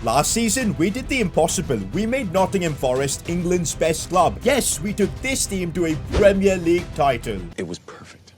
Last season, we did the impossible. We made Nottingham Forest England's best club. Yes, we took this team to a Premier League title. It was perfect.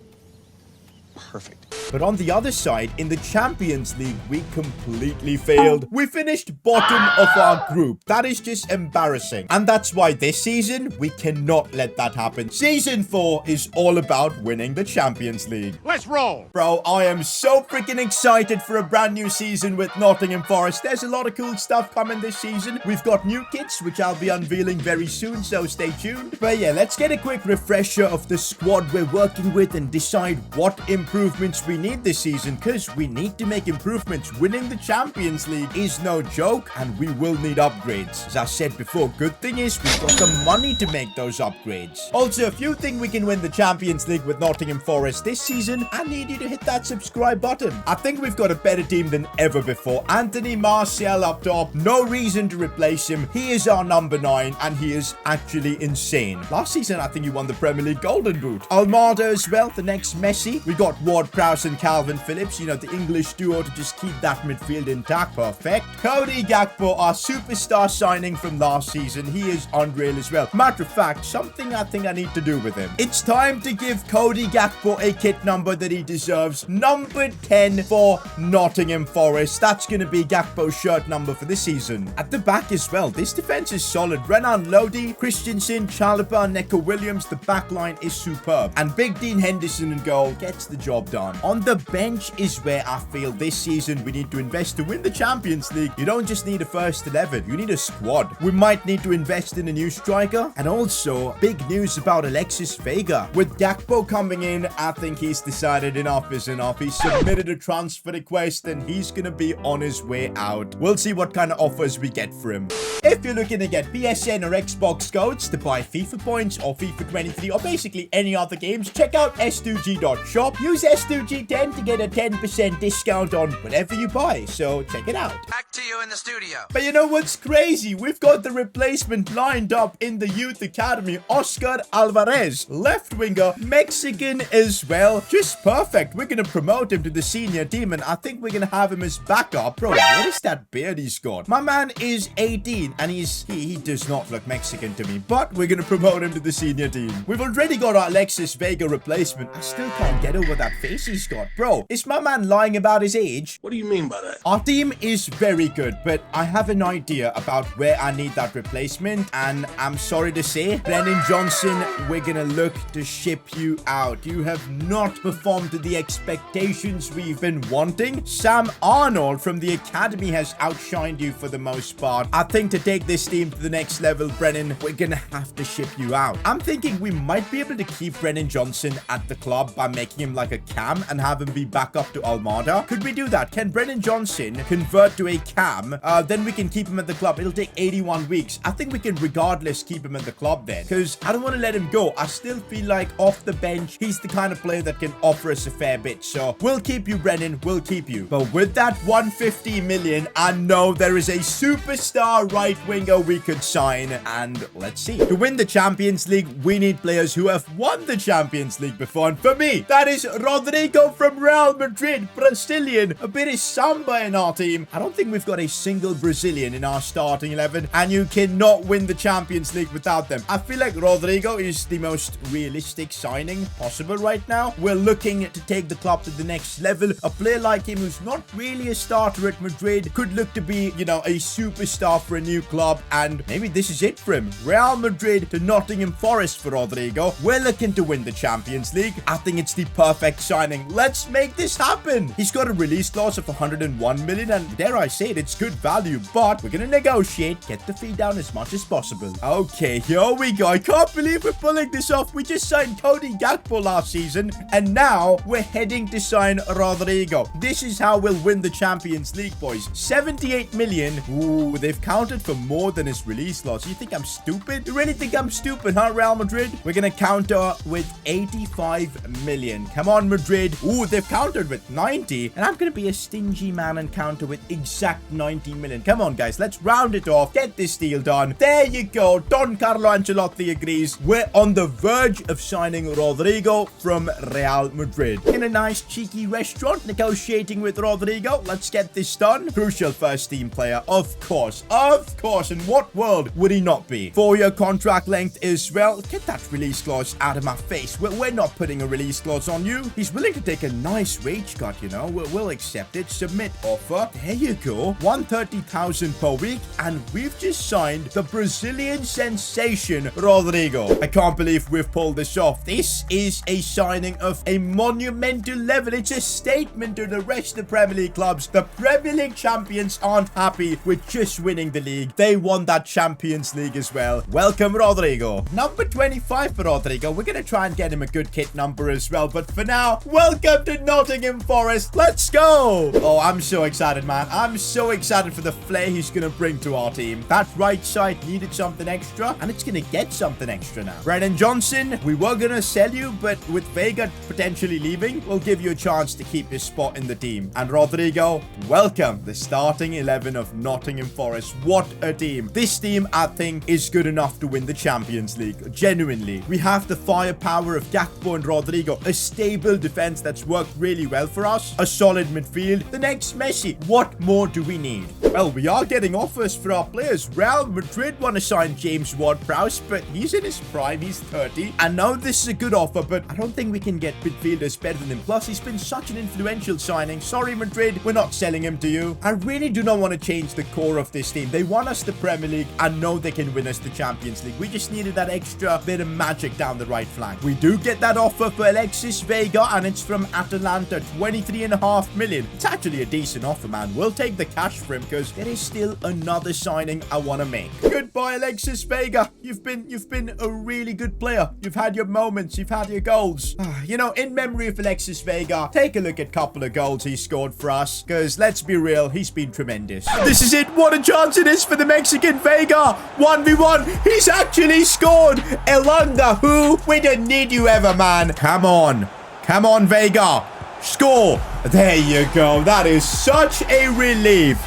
Perfect. But on the other side, in the Champions League, we completely failed. We finished bottom of our group. That is just embarrassing. And that's why this season, we cannot let that happen. Season 4 is all about winning the Champions League. Let's roll! Bro, I am so freaking excited for a brand new season with Nottingham Forest. There's a lot of cool stuff coming this season. We've got new kits, which I'll be unveiling very soon, so stay tuned. But yeah, let's get a quick refresher of the squad we're working with and decide what improvements we need this season, because we need to make improvements. Winning the Champions League is no joke, and we will need upgrades. As I said before, good thing is we've got the money to make those upgrades. Also, if you think we can win the Champions League with Nottingham Forest this season, I need you to hit that subscribe button. I think we've got a better team than ever before. Anthony Martial up top, no reason to replace him. He is our number 9, and he is actually insane. Last season, I think he won the Premier League Golden Boot. Almada as well, the next Messi. We got Ward-Prowse and Calvin Phillips, you know, the English duo to just keep that midfield intact. Perfect. Cody Gakpo, our superstar signing from last season. He is unreal as well. Matter of fact, something I think I need to do with him. It's time to give Cody Gakpo a kit number that he deserves. Number 10 for Nottingham Forest. That's going to be Gakpo's shirt number for this season. At the back as well, this defense is solid. Renan Lodi, Christensen, Chalobah, Neco Williams. The back line is superb. And Big Dean Henderson in goal gets the job done. On the bench is where I feel this season we need to invest to win the Champions League. You don't just need a first 11, you need a squad. We might need to invest in a new striker, and also big news about Alexis Vega. With Gakpo coming in, I think he's decided enough is enough. He submitted a transfer request and he's gonna be on his way out. We'll see what kind of offers we get for him. If you're looking to get PSN or Xbox codes to buy FIFA points or FIFA 23 or basically any other games, check out s2g.shop. Use S2G10 to get a 10% discount on whatever you buy, so check it out. Back to you in the studio. But you know what's crazy? We've got the replacement lined up in the youth academy. Oscar Alvarez, left winger, Mexican as well. Just perfect. We're gonna promote him to the senior team, and I think we're gonna have him as backup. Bro, what is that beard he's got? My man is 18, and he does not look Mexican to me, but we're gonna promote him to the senior team. We've already got our Alexis Vega replacement. I still can't get over that face he's got. Bro, is my man lying about his age? What do you mean by that? Our team is very good, but I have an idea about where I need that replacement, and I'm sorry to say, Brennan Johnson, we're gonna look to ship you out. You have not performed to the expectations we've been wanting. Sam Arnold from the academy has outshined you for the most part. I think to take this team to the next level, Brennan, we're gonna have to ship you out. I'm thinking we might be able to keep Brennan Johnson at the club by making him like a cam and have him be back up to Almada. Could we do that? Can Brennan Johnson convert to a cam? Then we can keep him at the club. It'll take 81 weeks. I think we can regardless keep him at the club then, because I don't want to let him go. I still feel like off the bench, he's the kind of player that can offer us a fair bit. So we'll keep you, Brennan. We'll keep you. But with that 150 million, I know there is a superstar right winger we could sign, and let's see. To win the Champions League, we need players who have won the Champions League before, and for me, that is Rodrigo from Real Madrid, Brazilian. A bit of samba in our team. I don't think we've got a single Brazilian in our starting 11, and you cannot win the Champions League without them. I feel like Rodrigo is the most realistic signing possible right now. We're looking to take the club to the next level. A player like him who's not really a starter at Madrid could look to be, you know, a superstar for a new club, and maybe this is it for him. Real Madrid to Nottingham Forest for Rodrigo. We're looking to win the Champions League. I think it's the perfect signing. Let's make this happen. He's got a release clause of 101 million, and dare I say it, it's good value, but we're gonna negotiate, get the fee down as much as possible. Okay, here we go. I can't believe we're pulling this off. We just signed Cody Gakpo last season, and now we're heading to sign Rodrigo. This is how we'll win the Champions League, boys. 78 million. Ooh, they've counted for more than his release clause. You think I'm stupid? You really think I'm stupid, huh, Real Madrid? We're gonna counter with 85 million. Come on, Madrid. Ooh, Ooh, they've countered with 90. And I'm going to be a stingy man and counter with exact 90 million. Come on, guys. Let's round it off. Get this deal done. There you go. Don Carlo Ancelotti agrees. We're on the verge of signing Rodrigo from Real Madrid. In a nice cheeky restaurant, negotiating with Rodrigo. Let's get this done. Crucial first team player. Of course. Of course. In what world would he not be? 4-year contract length as well. Get that release clause out of my face. We're not putting a release clause on you. He's willing to take a nice wage cut, you know. We'll accept it. Submit offer. There you go. 130,000 per week. And we've just signed the Brazilian sensation, Rodrigo. I can't believe we've pulled this off. This is a signing of a monumental level. It's a statement to the rest of the Premier League clubs. The Premier League champions aren't happy with just winning the league. They won that Champions League as well. Welcome, Rodrigo. Number 25 for Rodrigo. We're going to try and get him a good kit number as well. But for now, welcome to Nottingham Forest. Let's go. Oh, I'm so excited, man. I'm so excited for the flair he's going to bring to our team. That right side needed something extra, and it's going to get something extra now. Brennan Johnson, we were going to sell you, but with Vega potentially leaving, we'll give you a chance to keep your spot in the team. And Rodrigo, welcome the starting 11 of Nottingham Forest. What a team. This team, I think, is good enough to win the Champions League. Genuinely. We have the firepower of Gakpo and Rodrigo, a stable defense that's worked really well for us, a solid midfield, the next Messi. What more do we need? Well, we are getting offers for our players. Real Madrid want to sign James Ward-Prowse, but he's in his prime. He's 30. I know this is a good offer, but I don't think we can get midfielders better than him. Plus, he's been such an influential signing. Sorry, Madrid, we're not selling him to you. I really do not want to change the core of this team. They won us the Premier League and know they can win us the Champions League. We just needed that extra bit of magic down the right flank. We do get that offer for Alexis Vega, and it's from Atalanta, 23.5 million. It's actually a decent offer, man. We'll take the cash for him because there is still another signing I want to make. Goodbye, Alexis Vega. You've been a really good player. You've had your moments. You've had your goals. You know, in memory of Alexis Vega, take a look at a couple of goals he scored for us, because let's be real, he's been tremendous. This is it. What a chance it is for the Mexican Vega. 1v1. He's actually scored. Elanga, who? We didn't need you ever, man. Come on. Come on, Vega. Score. There you go. That is such a relief.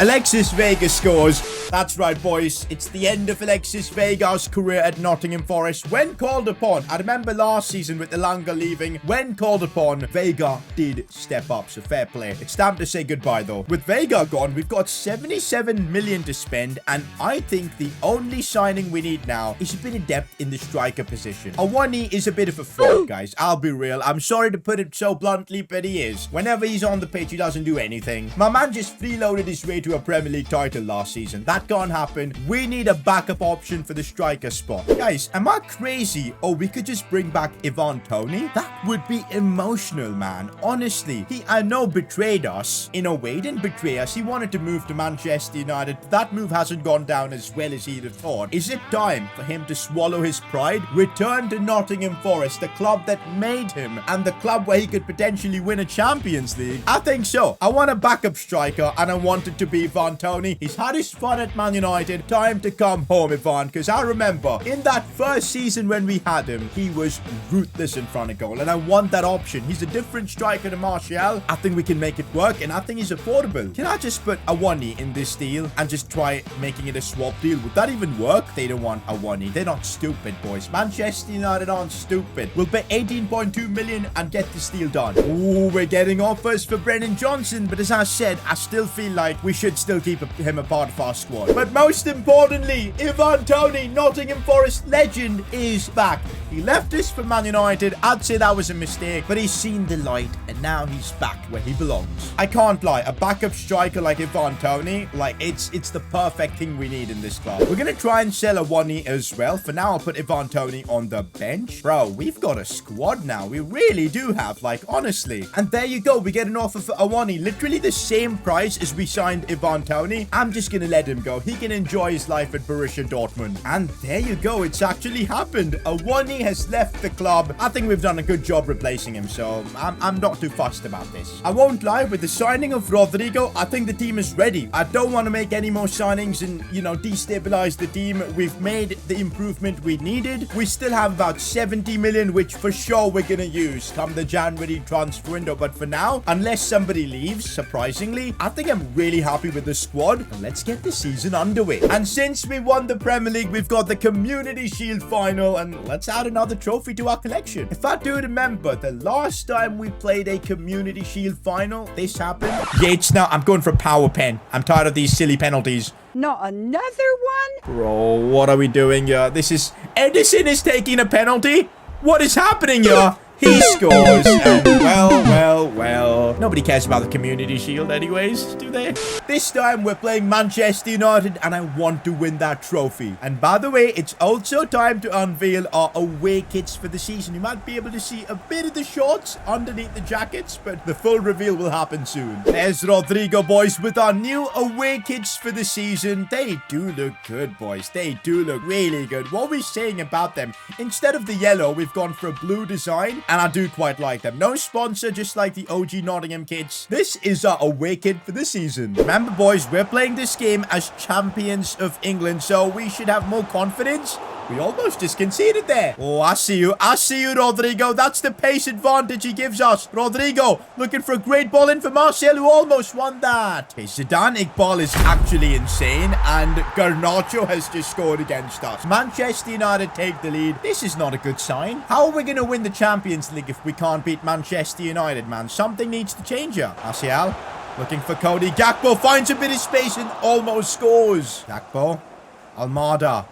Alexis Vega scores. That's right, boys. It's the end of Alexis Vega's career at Nottingham Forest. When called upon, I remember last season with Elanga leaving, when called upon, Vega did step up. So fair play. It's time to say goodbye, though. With Vega gone, we've got 77 million to spend, and I think the only signing we need now is a bit of depth in the striker position. Awani is a bit of a fraud, guys. I'll be real. I'm sorry to put it so bluntly, but he is. Whenever he's on the pitch, he doesn't do anything. My man just freeloaded his way to a Premier League title last season. That can't happen. We need a backup option for the striker spot. Guys, am I crazy? Or we could just bring back Ivan Toney? That would be emotional, man. Honestly, he, I know, betrayed us. In a way, he didn't betray us. He wanted to move to Manchester United. That move hasn't gone down as well as he'd have thought. Is it time for him to swallow his pride? Return to Nottingham Forest, the club that made him, and the club where he could potentially win a Champions League? I think so. I want a backup striker, and I want it to be Ivan Toney. He's had his fun at Man United. Time to come home, Ivan, because I remember in that first season when we had him, he was ruthless in front of goal, and I want that option. He's a different striker to Martial. I think we can make it work, and I think he's affordable. Can I just put Awani in this deal and just try making it a swap deal? Would that even work? They don't want Awani. They're not stupid, boys. Manchester United aren't stupid. We'll pay 18.2 million and get this deal done. Ooh, we're getting offers for Brennan Johnson, but as I said, I still feel like we should still keep him a part of our squad. But most importantly, Ivan Toney, Nottingham Forest legend, is back. He left us for Man United. I'd say that was a mistake, but he's seen the light, and now he's back where he belongs. I can't lie, a backup striker like Ivan Toney, like, it's the perfect thing we need in this club. We're gonna try and sell Awani as well. For now, I'll put Ivan Toney on the bench. Bro, we've got a squad now. We really do have, like, honestly. And there you go. We get an offer for Awani, literally the same price as we signed Ivan Toney. I'm just gonna let him go. He can enjoy his life at Borussia Dortmund. And there you go. It's actually happened. Awani has left the club. I think we've done a good job replacing him, so I'm not too fussed about this. I won't lie, with the signing of Rodrigo, I think the team is ready. I don't want to make any more signings and, you know, destabilize the team. We've made the improvement we needed. We still have about 70 million, which for sure we're going to use come the January transfer window. But for now, unless somebody leaves, surprisingly, I think I'm really happy with the squad. And let's get the season underway. And since we won the Premier League, we've got the Community Shield final, and let's add another trophy to our collection. If I do remember, the last time we played a Community Shield final, this happened. Yates, now I'm going for a power pen. I'm tired of these silly penalties. Not another one? Bro, what are we doing here? This is... Edison is taking a penalty? What is happening here? He scores, and well. Nobody cares about the Community Shield anyways, do they? This time, we're playing Manchester United, and I want to win that trophy. And by the way, it's also time to unveil our away kits for the season. You might be able to see a bit of the shorts underneath the jackets, but the full reveal will happen soon. There's Rodrigo, boys, with our new away kits for the season. They do look good, boys. They do look really good. What are we saying about them? Instead of the yellow, we've gone for a blue design. And I do quite like them. No sponsor, just like the OG Nottingham kits. This is our away kit for the season. Remember, boys, we're playing this game as champions of England, so we should have more confidence. We almost just conceded there. Oh, I see you. I see you, Rodrigo. That's the pace advantage he gives us. Rodrigo looking for a great ball in for Martial, who almost won that. Okay, Zidane Iqbal is actually insane, and Garnacho has just scored against us. Manchester United take the lead. This is not a good sign. How are we going to win the Champions League if we can't beat Manchester United, man? Something needs to change here. Martial looking for Cody. Gakpo finds a bit of space and almost scores. Gakpo. Almada.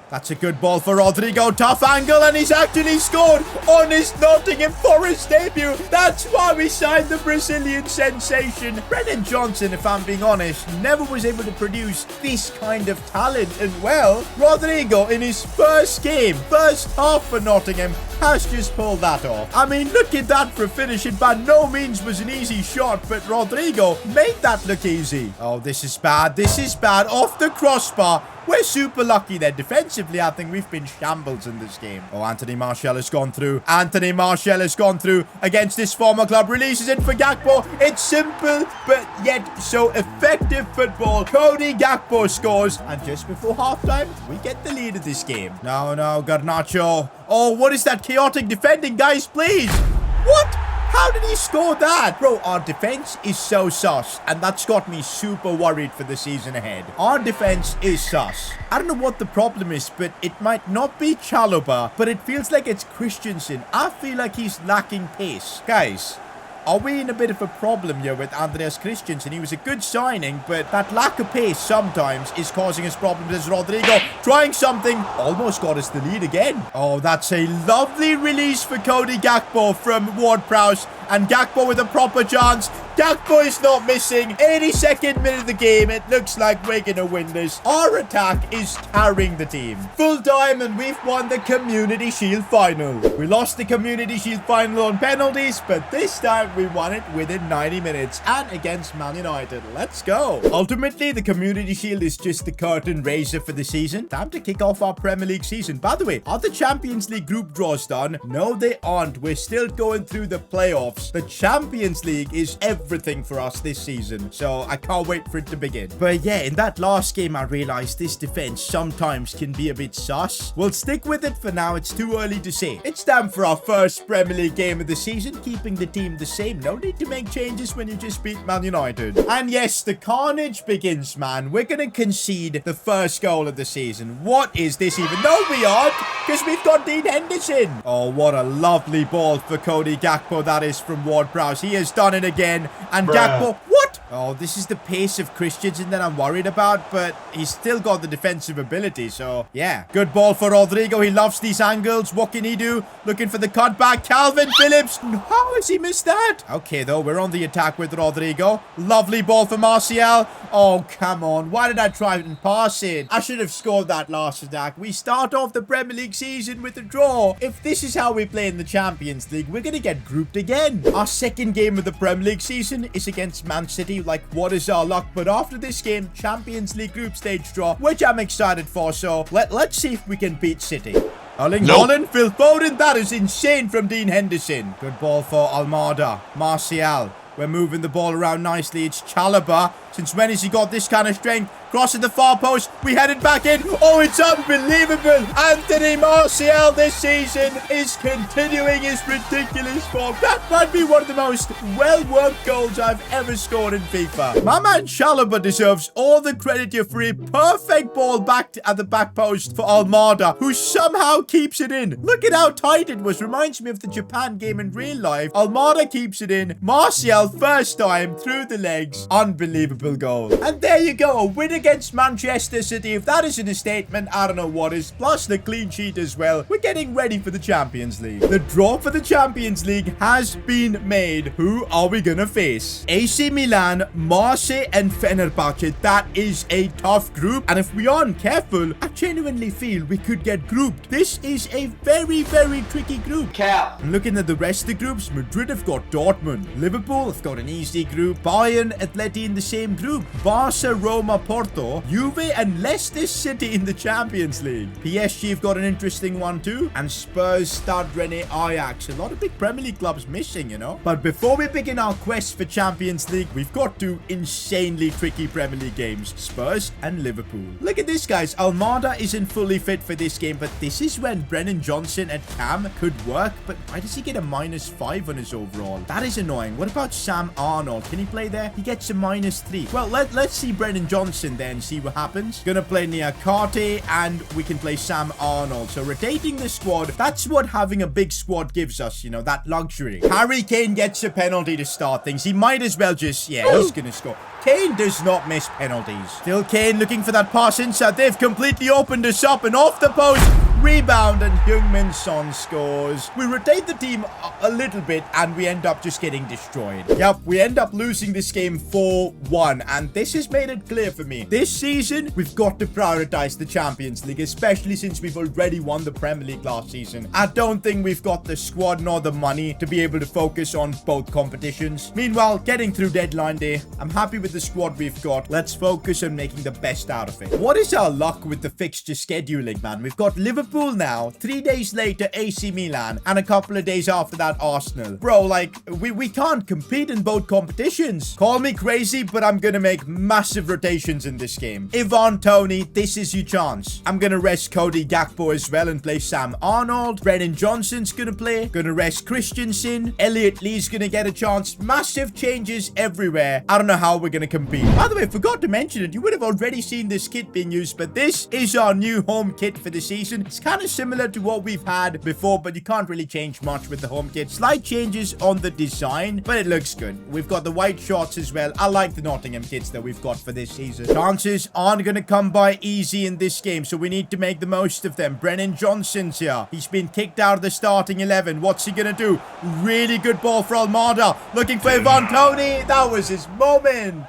That's a good ball for Rodrigo. Tough angle, and he's actually scored on his Nottingham Forest debut. That's why we signed the Brazilian sensation. Brennan Johnson, if I'm being honest, never was able to produce this kind of talent. And well, Rodrigo in his first game, first half for Nottingham, has just pulled that off. I mean, look at that for a finish. It by no means was an easy shot, but Rodrigo made that look easy. Oh, this is bad. This is bad. Off the crossbar. We're super lucky there. Defensively, I think we've been shambles in this game. Oh, Anthony Martial has gone through. Anthony Martial has gone through against his former club. Releases it for Gakpo. It's simple, but yet so effective football. Cody Gakpo scores. And just before halftime, we get the lead of this game. No, Garnacho. Oh, what is that chaotic defending, guys? Please. What? How did he score that? Bro, our defense is so sus, and that's got me super worried for the season ahead. Our defense is sus. I don't know what the problem is, but it might not be Chalobah, but it feels like it's Christensen. I feel like he's lacking pace. Guys, are we in a bit of a problem here with Andreas Christensen? He was a good signing, but that lack of pace sometimes is causing us problems. As Rodrigo trying something, almost got us the lead again. Oh, that's a lovely release for Cody Gakpo from Ward-Prowse. And Gakpo with a proper chance. Gakpo is not missing. 82nd minute of the game. It looks like we're going to win this. Our attack is carrying the team. Full time, and we've won the Community Shield final. We lost the Community Shield final on penalties, but this time we won it within 90 minutes and against Man United. Let's go. Ultimately, the Community Shield is just the curtain raiser for the season. Time to kick off our Premier League season. By the way, are the Champions League group draws done? No, they aren't. We're still going through the playoffs. The Champions League is everything for us this season, so I can't wait for it to begin. But yeah, in that last game, I realized this defense sometimes can be a bit sus. We'll stick with it for now. It's too early to say. It's time for our first Premier League game of the season, keeping the team the same. No need to make changes when you just beat Man United. And yes, the carnage begins, man. We're going to concede the first goal of the season. What is this even? No, we aren't, because we've got Dean Henderson. Oh, what a lovely ball for Cody Gakpo that is from Ward-Prowse. He has done it again. And Gakpo, what? Oh, this is the pace of Christensen that I'm worried about, but he's still got the defensive ability, so yeah. Good ball for Rodrigo. He loves these angles. What can he do? Looking for the cutback. Calvin Phillips. How has he missed that? Okay, though, we're on the attack with Rodrigo. Lovely ball for Martial. Oh, come on. Why did I try and pass it? I should have scored that last attack. We start off the Premier League season with a draw. If this is how we play in the Champions League, we're going to get grouped again. Our second game of the Premier League season is against Man City see, like, what is our luck. But after this game, Champions League group stage draw, which I'm excited for. So let's see if we can beat City. Erling Haaland, Phil Foden. That is insane from Dean Henderson. Good ball for Almada. Martial. We're moving the ball around nicely. It's Chalobah. Since when has he got this kind of strength? Crossing the far post. We headed back in. Oh, it's unbelievable. Anthony Martial this season is continuing his ridiculous form. That might be one of the most well-worked goals I've ever scored in FIFA. My man Chalobah deserves all the credit here for a perfect ball back at the back post for Almada, who somehow keeps it in. Look at how tight it was. Reminds me of the Japan game in real life. Almada keeps it in. Martial, first time, through the legs. Unbelievable goal. And there you go. A win against Manchester City. If that isn't a statement, I don't know what is. Plus the clean sheet as well. We're getting ready for the Champions League. The draw for the Champions League has been made. Who are we gonna face? AC Milan, Marseille, and Fenerbahce. That is a tough group. And if we aren't careful, I genuinely feel we could get grouped. This is a very, very tricky group. Cap. And looking at the rest of the groups, Madrid have got Dortmund. Liverpool have got an easy group. Bayern, Atleti in the same group. Barca, Roma, Porto, Juve, and Leicester City in the Champions League. PSG have got an interesting one too. And Spurs, Stade Rennais, Ajax. A lot of big Premier League clubs missing, you know. But before we begin our quest for Champions League, we've got two insanely tricky Premier League games. Spurs and Liverpool. Look at this, guys. Almada isn't fully fit for this game, but this is when Brennan Johnson at Cam could work. But why does he get a -5 on his overall? That is annoying. What about Sam Arnold? Can he play there? He gets a -3. Well, let's see Brennan Johnson then, see what happens. Gonna play Niakate, and we can play Sam Arnold. So rotating the squad, that's what having a big squad gives us, you know, that luxury. Harry Kane gets a penalty to start things. He might as well just, yeah, he's gonna score. Kane does not miss penalties. Still Kane looking for that pass inside. They've completely opened us up, and off the post. Rebound, and Heung-min Son scores. We rotate the team a little bit, and we end up just getting destroyed. Yep, we end up losing this game 4-1, and this has made it clear for me. This season, we've got to prioritize the Champions League, especially since we've already won the Premier League last season. I don't think we've got the squad nor the money to be able to focus on both competitions. Meanwhile, getting through deadline day, I'm happy with the squad we've got. Let's focus on making the best out of it. What is our luck with the fixture scheduling, man? We've got Liverpool now, 3 days later AC Milan, and a couple of days after that Arsenal. Bro, like, we can't compete in both competitions. Call me crazy, but I'm gonna make massive rotations in this game. Ivan Toney, this is your chance. I'm gonna rest Cody Gakpo as well and play Sam Arnold. Brennan Johnson's gonna play. Gonna rest Christensen. Elliot Lee's gonna get a chance. Massive changes everywhere. I don't know how we're gonna compete. By the way, I forgot to mention it. You would have already seen this kit being used, but this is our new home kit for the season. It's kind of similar to what we've had before, but you can't really change much with the home kit. Slight changes on the design, but it looks good. We've got the white shorts as well. I like the Nottingham kits that we've got for this season. Chances aren't going to come by easy in this game, so we need to make the most of them. Brennan Johnson's here. He's been kicked out of the starting 11. What's he going to do? Really good ball for Almada. Looking for Ivan Toney. That was his moment.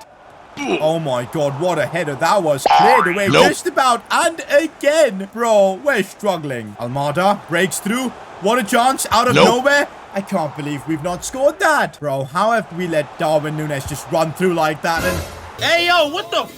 Oh my god, what a header that was. Cleared away just about, and again. Bro, we're struggling. Almada breaks through. What a chance out of nowhere. I can't believe we've not scored that. Bro, how have we let Darwin Núñez just run through like that? And Hey, yo, what the...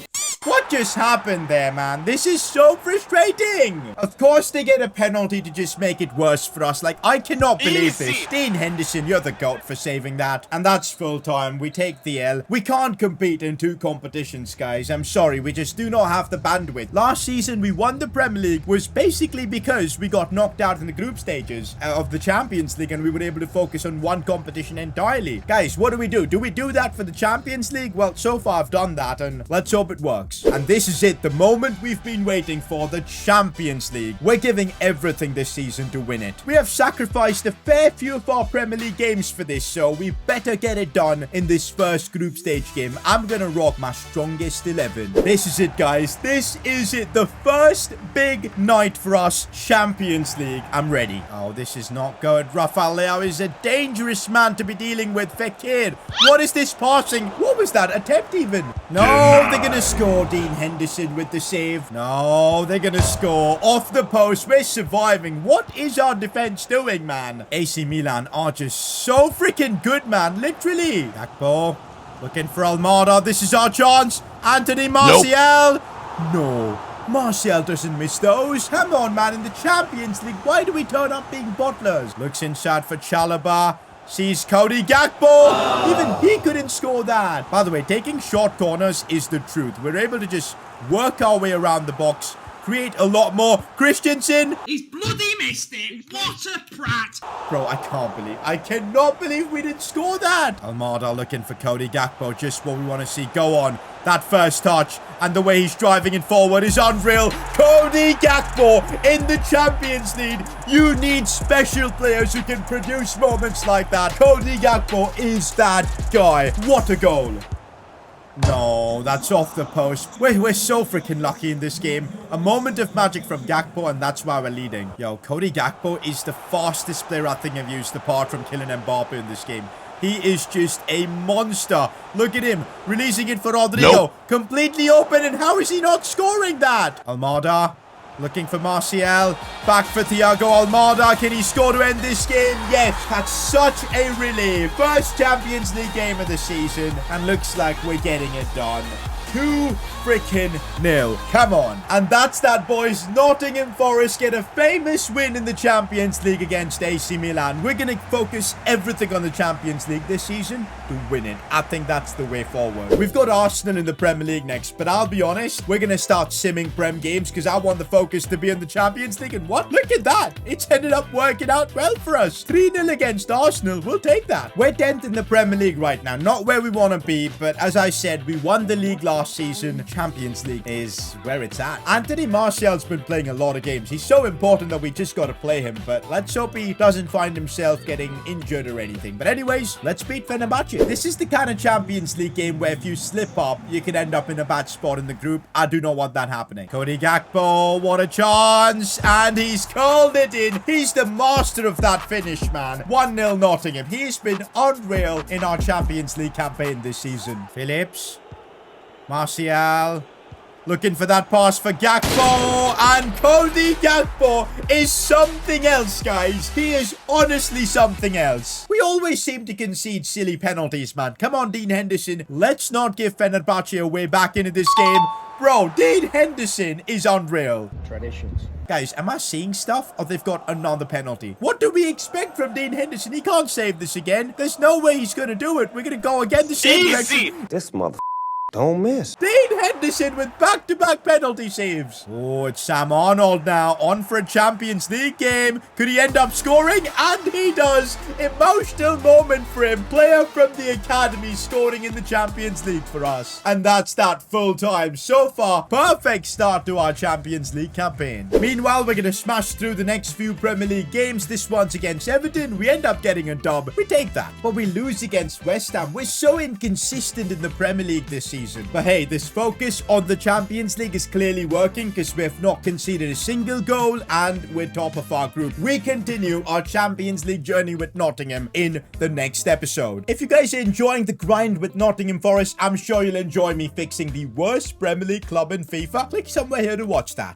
What just happened there, man? This is so frustrating. Of course, they get a penalty to just make it worse for us. Like, I cannot believe this. Dean Henderson, you're the GOAT for saving that. And that's full time. We take the L. We can't compete in two competitions, guys. I'm sorry. We just do not have the bandwidth. Last season, we won the Premier League was basically because we got knocked out in the group stages of the Champions League, and we were able to focus on one competition entirely. Guys, what do? Do we do that for the Champions League? Well, so far I've done that, and let's hope it works. And this is it, the moment we've been waiting for, the Champions League. We're giving everything this season to win it. We have sacrificed a fair few of our Premier League games for this, so we better get it done in this first group stage game. I'm gonna rock my strongest 11. This is it, guys. This is it. The first big night for us, Champions League. I'm ready. Oh, this is not good. Rafael Leao is a dangerous man to be dealing with. Fekir, what is this passing? What was that attempt even? No, they're gonna score. Dean Henderson with the save. No, they're gonna score. Off the post. We're surviving. What is our defense doing, man? AC Milan are just so freaking good, man. Literally. Gakpo. Looking for Almada. This is our chance. Anthony Martial. No. Martial doesn't miss those. Come on, man. In the Champions League, why do we turn up being butlers? Looks inside for Chalobah. Sees Cody Gakpo. Even he couldn't score that. By the way, taking short corners is the truth. We're able to just work our way around the box, create a lot more. Christensen. He's bloody missed it. What a prat. Bro, I cannot believe we didn't score that. Almada looking for Cody Gakpo. Just what we want to see. Go on. That first touch and the way he's driving it forward is unreal. Cody Gakpo in the Champions League. You need special players who can produce moments like that. Cody Gakpo is that guy. What a goal. No, that's off the post. We're so freaking lucky in this game. A moment of magic from Gakpo, and that's why we're leading. Yo, Cody Gakpo is the fastest player I think I've used apart from Kylian Mbappe in this game. He is just a monster. Look at him, releasing it for Rodrigo. Nope. Completely open, and how is he not scoring that? Almada. Looking for Martial. Back for Thiago Almada. Can he score to end this game? Yes. That's such a relief. First Champions League game of the season. And looks like we're getting it done. 2-0. Come on. And that's that, boys. Nottingham Forest get a famous win in the Champions League against AC Milan. We're going to focus everything on the Champions League this season to win it. I think that's the way forward. We've got Arsenal in the Premier League next, but I'll be honest, we're going to start simming Prem games because I want the focus to be on the Champions League. And what? Look at that. It's ended up working out well for us. 3-0 against Arsenal. We'll take that. We're 10th in the Premier League right now. Not where we want to be, but as I said, we won the league last season. Champions League is where it's at. Anthony Martial's been playing a lot of games. He's so important that we just got to play him, but let's hope he doesn't find himself getting injured or anything. But anyways, let's beat Fenerbahce. This is the kind of Champions League game where if you slip up, you can end up in a bad spot in the group. I do not want that happening. Cody Gakpo, what a chance, and he's called it in. He's the master of that finish, man. 1-0 Nottingham. He's been unreal in our Champions League campaign this season. Phillips. Martial. Looking for that pass for Gakpo. And Cody Gakpo is something else, guys. He is honestly something else. We always seem to concede silly penalties, man. Come on, Dean Henderson. Let's not give Fenerbahce a way back into this game. Bro, Dean Henderson is unreal. Traditions. Guys, am I seeing stuff? Or they've got another penalty. What do we expect from Dean Henderson? He can't save this again. There's no way he's going to do it. We're going to go again the same direction. This mother don't miss. Dean Henderson with back-to-back penalty saves. Oh, it's Sam Arnold now. On for a Champions League game. Could he end up scoring? And he does. Emotional moment for him. Player from the academy scoring in the Champions League for us. And that's that full time. So far, perfect start to our Champions League campaign. Meanwhile, we're going to smash through the next few Premier League games. This one's against Everton. We end up getting a dub. We take that. But we lose against West Ham. We're so inconsistent in the Premier League this season. But hey, this focus on the Champions League is clearly working because we have not conceded a single goal and we're top of our group. We continue our Champions League journey with Nottingham in the next episode. If you guys are enjoying the grind with Nottingham Forest, I'm sure you'll enjoy me fixing the worst Premier League club in FIFA. Click somewhere here to watch that.